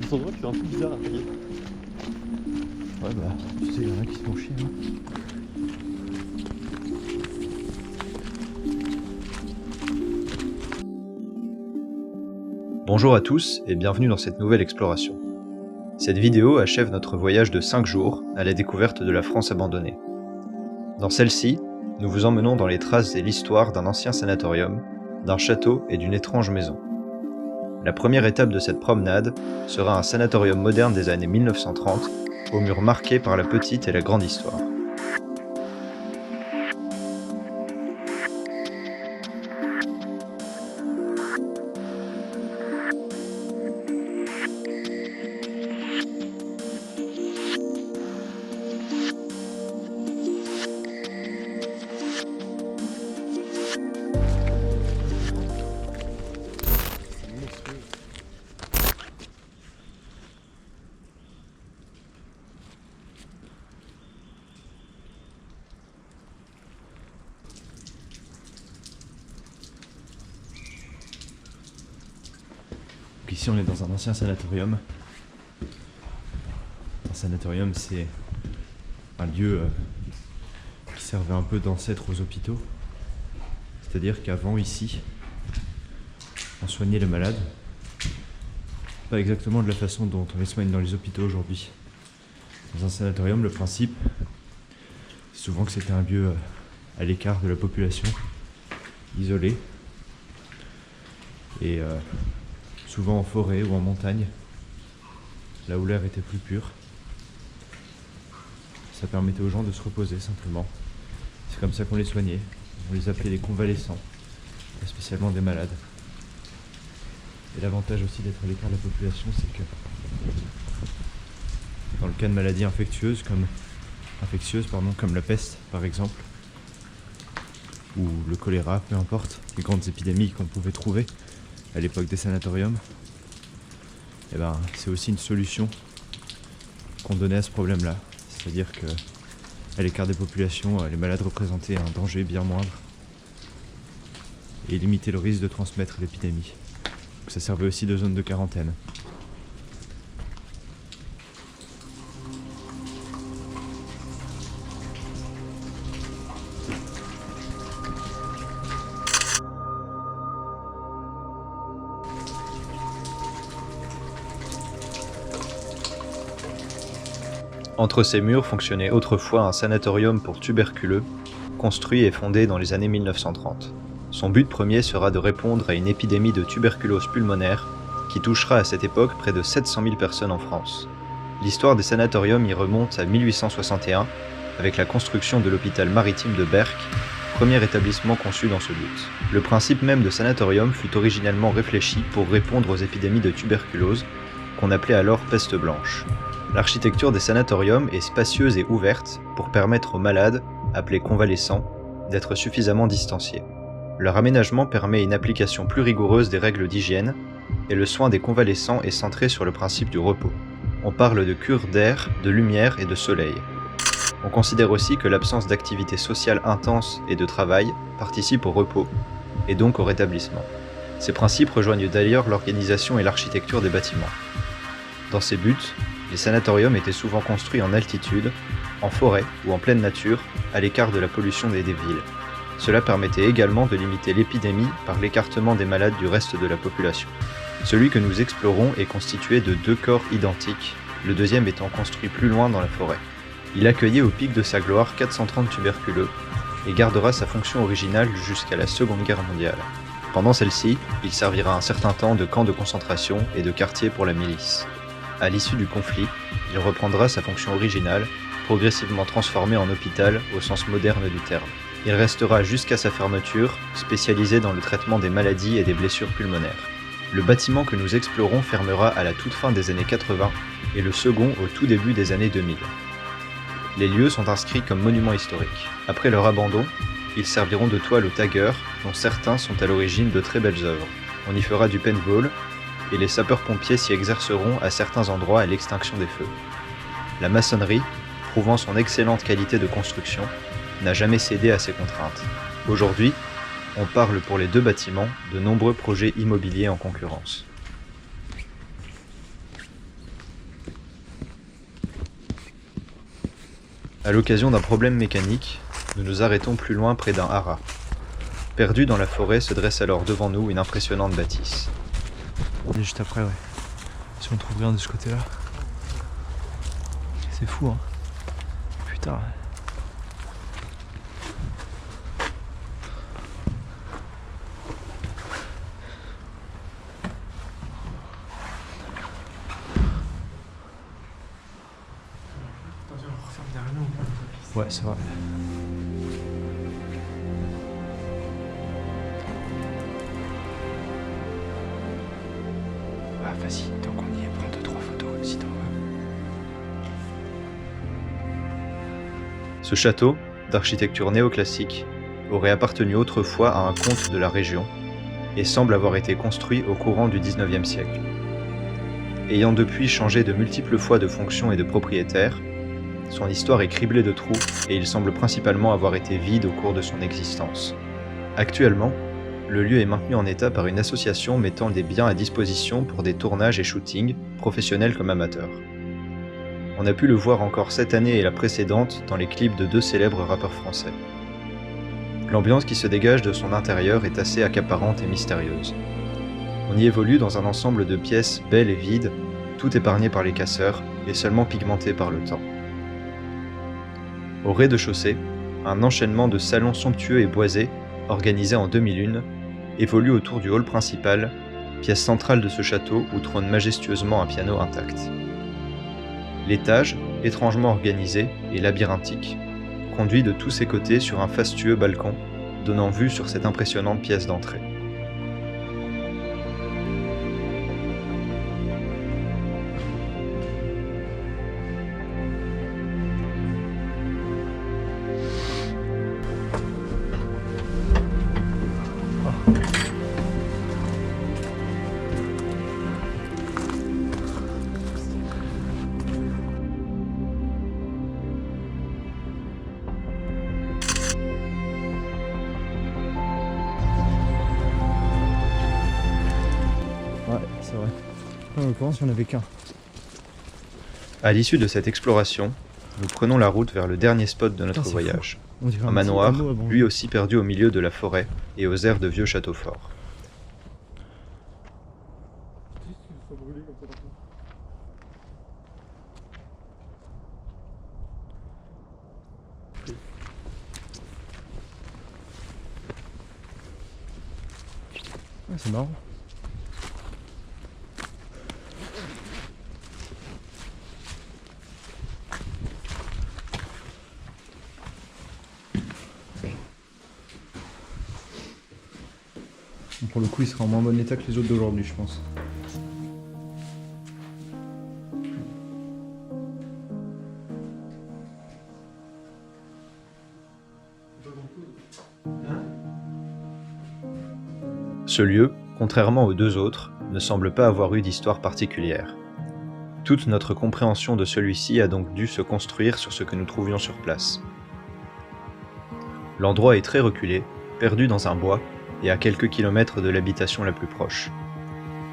cet endroit qui est un peu bizarre à regarder. Ouais bah, tu sais, il y en a qui se font chier. Hein. Bonjour à tous et bienvenue dans cette nouvelle exploration. Cette vidéo achève notre voyage de 5 jours à la découverte de la France abandonnée. Dans celle-ci, nous vous emmenons dans les traces et l'histoire d'un ancien sanatorium, d'un château et d'une étrange maison. La première étape de cette promenade sera un sanatorium moderne des années 1930, aux murs marqués par la petite et la grande histoire. Donc ici on est dans un ancien sanatorium. Un sanatorium c'est un lieu qui servait un peu d'ancêtre aux hôpitaux. C'est-à-dire qu'avant ici, on soignait les malades. Pas exactement de la façon dont on les soigne dans les hôpitaux aujourd'hui. Dans un sanatorium, le principe, c'est souvent que c'était un lieu à l'écart de la population, isolé, et souvent en forêt ou en montagne, là où l'air était plus pur. Ça permettait aux gens de se reposer simplement. C'est comme ça qu'on les soignait. On les appelait les convalescents, pas spécialement des malades. Et l'avantage aussi d'être à l'écart de la population, c'est que dans le cas de maladies infectieuses comme la peste par exemple, ou le choléra, peu importe, les grandes épidémies qu'on pouvait trouver à l'époque des sanatoriums, et ben, c'est aussi une solution qu'on donnait à ce problème-là. C'est-à-dire que à l'écart des populations, les malades représentaient un danger bien moindre et limitaient le risque de transmettre l'épidémie. Donc ça servait aussi de zone de quarantaine. Entre ces murs fonctionnait autrefois un sanatorium pour tuberculeux, construit et fondé dans les années 1930. Son but premier sera de répondre à une épidémie de tuberculose pulmonaire qui touchera à cette époque près de 700 000 personnes en France. L'histoire des sanatoriums y remonte à 1861 avec la construction de l'hôpital maritime de Berck, premier établissement conçu dans ce but. Le principe même de sanatorium fut originellement réfléchi pour répondre aux épidémies de tuberculose, qu'on appelait alors peste blanche. L'architecture des sanatoriums est spacieuse et ouverte pour permettre aux malades, appelés convalescents, d'être suffisamment distanciés. Leur aménagement permet une application plus rigoureuse des règles d'hygiène, et le soin des convalescents est centré sur le principe du repos. On parle de cure d'air, de lumière et de soleil. On considère aussi que l'absence d'activité sociale intense et de travail participe au repos, et donc au rétablissement. Ces principes rejoignent d'ailleurs l'organisation et l'architecture des bâtiments. Dans ces buts, les sanatoriums étaient souvent construits en altitude, en forêt ou en pleine nature, à l'écart de la pollution des villes. Cela permettait également de limiter l'épidémie par l'écartement des malades du reste de la population. Celui que nous explorons est constitué de 2 corps identiques, le deuxième étant construit plus loin dans la forêt. Il accueillait au pic de sa gloire 430 tuberculeux et gardera sa fonction originale jusqu'à la Seconde Guerre mondiale. Pendant celle-ci, il servira un certain temps de camp de concentration et de quartier pour la milice. À l'issue du conflit, il reprendra sa fonction originale, progressivement transformé en hôpital au sens moderne du terme. Il restera jusqu'à sa fermeture, spécialisé dans le traitement des maladies et des blessures pulmonaires. Le bâtiment que nous explorons fermera à la toute fin des années 80 et le second au tout début des années 2000. Les lieux sont inscrits comme monuments historiques. Après leur abandon, ils serviront de toile aux taggeurs, dont certains sont à l'origine de très belles œuvres. On y fera du paintball, et les sapeurs-pompiers s'y exerceront à certains endroits à l'extinction des feux. La maçonnerie, prouvant son excellente qualité de construction, n'a jamais cédé à ces contraintes. Aujourd'hui, on parle pour les 2 bâtiments de nombreux projets immobiliers en concurrence. À l'occasion d'un problème mécanique, nous nous arrêtons plus loin près d'un haras. Perdu dans la forêt se dresse alors devant nous une impressionnante bâtisse. On est juste après, ouais. Si on trouve rien de ce côté-là. C'est fou, hein. Putain. Ouais, c'est vrai. Ah, vas-y, tant qu'on y est, prends 2-3 photos si t'en veux. Ce château, d'architecture néoclassique, aurait appartenu autrefois à un comte de la région et semble avoir été construit au courant du XIXe siècle. Ayant depuis changé de multiples fois de fonction et de propriétaire, son histoire est criblée de trous et il semble principalement avoir été vide au cours de son existence. Actuellement, le lieu est maintenu en état par une association mettant des biens à disposition pour des tournages et shootings, professionnels comme amateurs. On a pu le voir encore cette année et la précédente dans les clips de 2 célèbres rappeurs français. L'ambiance qui se dégage de son intérieur est assez accaparante et mystérieuse. On y évolue dans un ensemble de pièces belles et vides, tout épargné par les casseurs et seulement pigmenté par le temps. Au rez-de-chaussée, un enchaînement de salons somptueux et boisés, organisés en demi-lune, évolue autour du hall principal, pièce centrale de ce château où trône majestueusement un piano intact. L'étage, étrangement organisé et labyrinthique, conduit de tous ses côtés sur un fastueux balcon, donnant vue sur cette impressionnante pièce d'entrée. Ouais, c'est vrai. En l'occurrence, il n'y en avait qu'un. À l'issue de cette exploration, nous prenons la route vers le dernier spot de notre Putain, c'est voyage. On dirait Un petit manoir, hameau abandonné. lui aussi perdu au milieu de la forêt et aux aires de vieux châteaux forts. Ah, c'est marrant. Pour le coup, il sera en moins bon état que les autres d'aujourd'hui, je pense. Ce lieu, contrairement aux 2 autres, ne semble pas avoir eu d'histoire particulière. Toute notre compréhension de celui-ci a donc dû se construire sur ce que nous trouvions sur place. L'endroit est très reculé, perdu dans un bois, et à quelques kilomètres de l'habitation la plus proche.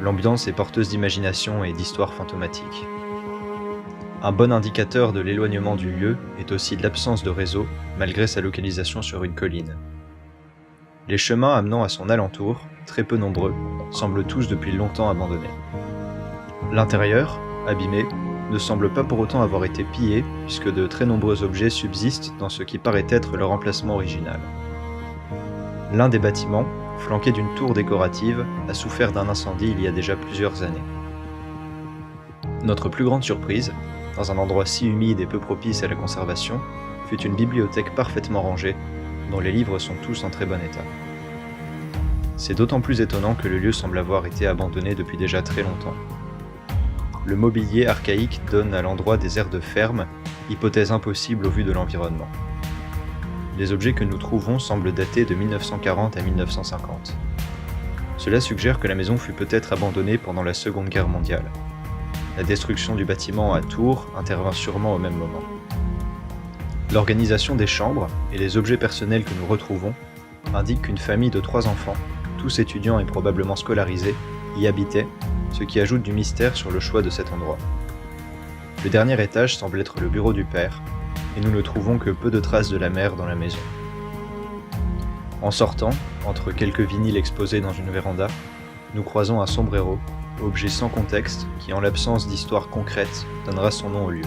L'ambiance est porteuse d'imagination et d'histoires fantomatiques. Un bon indicateur de l'éloignement du lieu est aussi l'absence de réseau, malgré sa localisation sur une colline. Les chemins amenant à son alentour, très peu nombreux, semblent tous depuis longtemps abandonnés. L'intérieur, abîmé, ne semble pas pour autant avoir été pillé, puisque de très nombreux objets subsistent dans ce qui paraît être leur emplacement original. L'un des bâtiments, flanqué d'une tour décorative, a souffert d'un incendie il y a déjà plusieurs années. Notre plus grande surprise, dans un endroit si humide et peu propice à la conservation, fut une bibliothèque parfaitement rangée, dont les livres sont tous en très bon état. C'est d'autant plus étonnant que le lieu semble avoir été abandonné depuis déjà très longtemps. Le mobilier archaïque donne à l'endroit des airs de ferme, hypothèse impossible au vu de l'environnement. Les objets que nous trouvons semblent dater de 1940 à 1950. Cela suggère que la maison fut peut-être abandonnée pendant la Seconde Guerre mondiale. La destruction du bâtiment à Tours intervint sûrement au même moment. L'organisation des chambres et les objets personnels que nous retrouvons indiquent qu'une famille de 3 enfants, tous étudiants et probablement scolarisés, y habitait, ce qui ajoute du mystère sur le choix de cet endroit. Le dernier étage semble être le bureau du père, et nous ne trouvons que peu de traces de la mer dans la maison. En sortant, entre quelques vinyles exposés dans une véranda, nous croisons un sombrero, objet sans contexte qui, en l'absence d'histoire concrète, donnera son nom au lieu.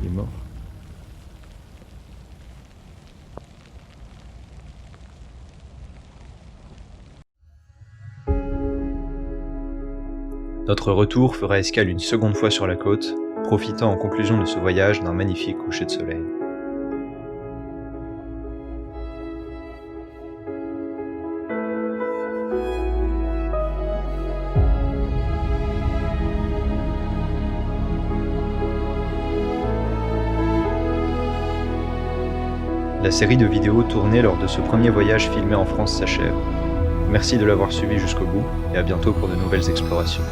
Il est mort. Notre retour fera escale une seconde fois sur la côte, profitant en conclusion de ce voyage d'un magnifique coucher de soleil. La série de vidéos tournées lors de ce premier voyage filmé en France s'achève. Merci de l'avoir suivi jusqu'au bout et à bientôt pour de nouvelles explorations.